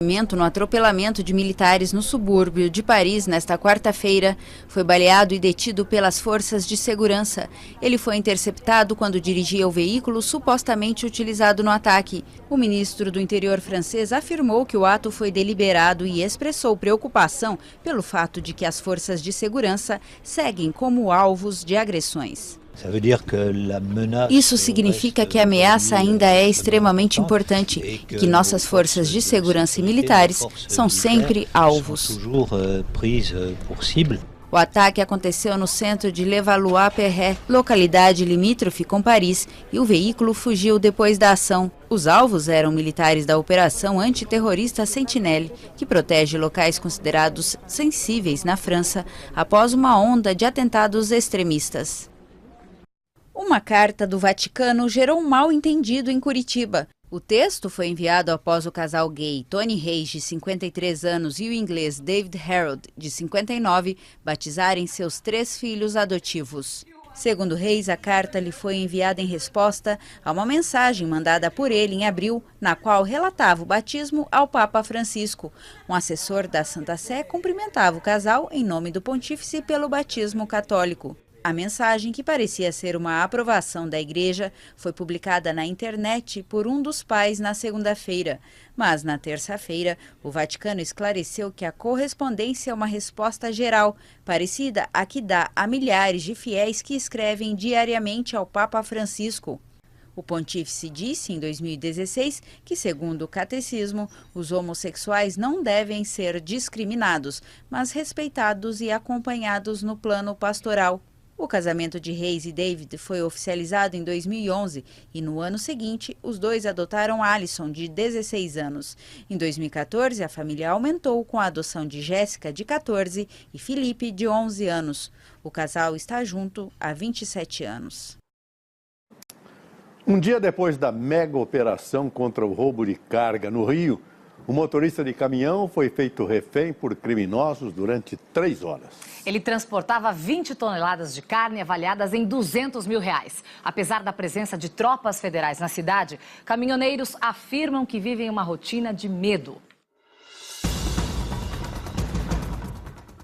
No atropelamento de militares no subúrbio de Paris nesta quarta-feira, foi baleado e detido pelas forças de segurança. Ele foi interceptado quando dirigia o veículo supostamente utilizado no ataque. O ministro do Interior francês afirmou que o ato foi deliberado e expressou preocupação pelo fato de que as forças de segurança seguem como alvos de agressões. Isso significa que a ameaça ainda é extremamente importante e que nossas forças de segurança e militares são sempre alvos. O ataque aconteceu no centro de Levallois-Perret, localidade limítrofe com Paris, e o veículo fugiu depois da ação. Os alvos eram militares da Operação Antiterrorista Sentinelle, que protege locais considerados sensíveis na França após uma onda de atentados extremistas. Uma carta do Vaticano gerou um mal-entendido em Curitiba. O texto foi enviado após o casal gay Tony Reis, de 53 anos, e o inglês David Harold, de 59, batizarem seus 3 filhos adotivos. Segundo Reis, a carta lhe foi enviada em resposta a uma mensagem mandada por ele em abril, na qual relatava o batismo ao Papa Francisco. Um assessor da Santa Sé cumprimentava o casal em nome do pontífice pelo batismo católico. A mensagem, que parecia ser uma aprovação da igreja, foi publicada na internet por um dos pais na segunda-feira. Mas, na terça-feira, o Vaticano esclareceu que a correspondência é uma resposta geral, parecida à que dá a milhares de fiéis que escrevem diariamente ao Papa Francisco. O pontífice disse, em 2016, que, segundo o catecismo, os homossexuais não devem ser discriminados, mas respeitados e acompanhados no plano pastoral. O casamento de Reis e David foi oficializado em 2011 e, no ano seguinte, os dois adotaram Alison, de 16 anos. Em 2014, a família aumentou com a adoção de Jéssica, de 14, e Felipe, de 11 anos. O casal está junto há 27 anos. Um dia depois da mega operação contra o roubo de carga no Rio, o motorista de caminhão foi feito refém por criminosos durante 3 horas. Ele transportava 20 toneladas de carne avaliadas em R$200 mil. Apesar da presença de tropas federais na cidade, caminhoneiros afirmam que vivem uma rotina de medo.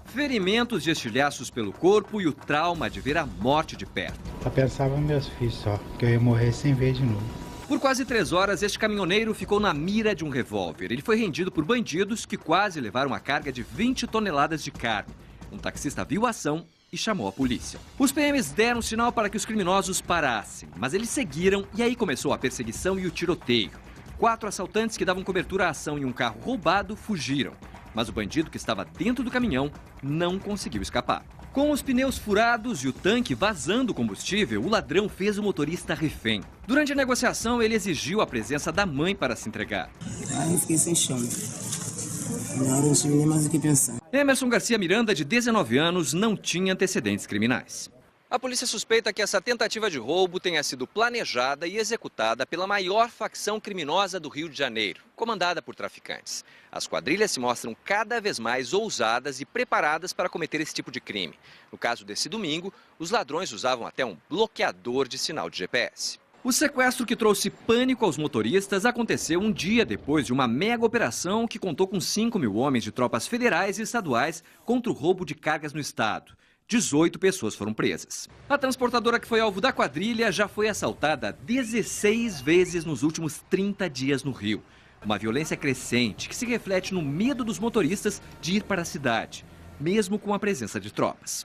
Ferimentos de estilhaços pelo corpo e o trauma de ver a morte de perto. Eu pensava nos meus filhos só, que eu ia morrer sem ver de novo. Por quase 3 horas, este caminhoneiro ficou na mira de um revólver. Ele foi rendido por bandidos que quase levaram uma carga de 20 toneladas de carne. Um taxista viu a ação e chamou a polícia. Os PMs deram sinal para que os criminosos parassem, mas eles seguiram e aí começou a perseguição e o tiroteio. 4 assaltantes que davam cobertura à ação em um carro roubado fugiram, mas o bandido que estava dentro do caminhão não conseguiu escapar. Com os pneus furados e o tanque vazando combustível, o ladrão fez o motorista refém. Durante a negociação, ele exigiu a presença da mãe para se entregar. Aí eu fiquei sem chão. Na hora eu não tive nem mais o que pensar. Emerson Garcia Miranda, de 19 anos, não tinha antecedentes criminais. A polícia suspeita que essa tentativa de roubo tenha sido planejada e executada pela maior facção criminosa do Rio de Janeiro, comandada por traficantes. As quadrilhas se mostram cada vez mais ousadas e preparadas para cometer esse tipo de crime. No caso desse domingo, os ladrões usavam até um bloqueador de sinal de GPS. O sequestro, que trouxe pânico aos motoristas, aconteceu um dia depois de uma mega operação que contou com 5 mil homens de tropas federais e estaduais contra o roubo de cargas no estado. 18 pessoas foram presas. A transportadora, que foi alvo da quadrilha, já foi assaltada 16 vezes nos últimos 30 dias no Rio. Uma violência crescente que se reflete no medo dos motoristas de ir para a cidade, mesmo com a presença de tropas.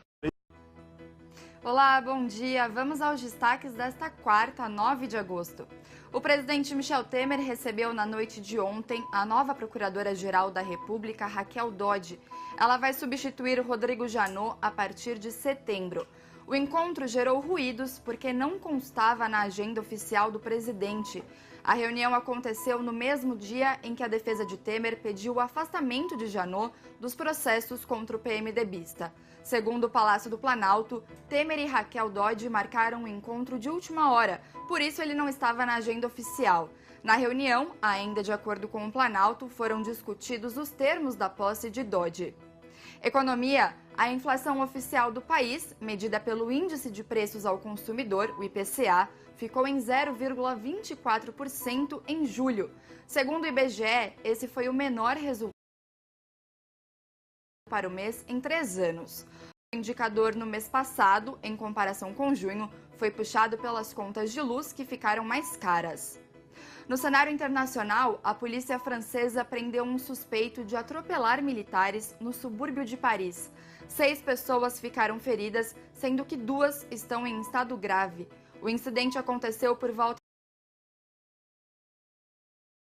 Olá, bom dia. Vamos aos destaques desta quarta, 9 de agosto. O presidente Michel Temer recebeu na noite de ontem a nova Procuradora-Geral da República, Raquel Dodge. Ela vai substituir Rodrigo Janot a partir de setembro. O encontro gerou ruídos porque não constava na agenda oficial do presidente. A reunião aconteceu no mesmo dia em que a defesa de Temer pediu o afastamento de Janot dos processos contra o PMDBista. Segundo o Palácio do Planalto, Temer e Raquel Dodge marcaram um encontro de última hora, por isso ele não estava na agenda oficial. Na reunião, ainda de acordo com o Planalto, foram discutidos os termos da posse de Dodge. Economia. A inflação oficial do país, medida pelo Índice de Preços ao Consumidor, o IPCA, ficou em 0,24% em julho. Segundo o IBGE, esse foi o menor resultado para o mês em 3 anos. O indicador no mês passado, em comparação com junho, foi puxado pelas contas de luz que ficaram mais caras. No cenário internacional, a polícia francesa prendeu um suspeito de atropelar militares no subúrbio de Paris. 6 pessoas ficaram feridas, sendo que 2 estão em estado grave. O incidente aconteceu por volta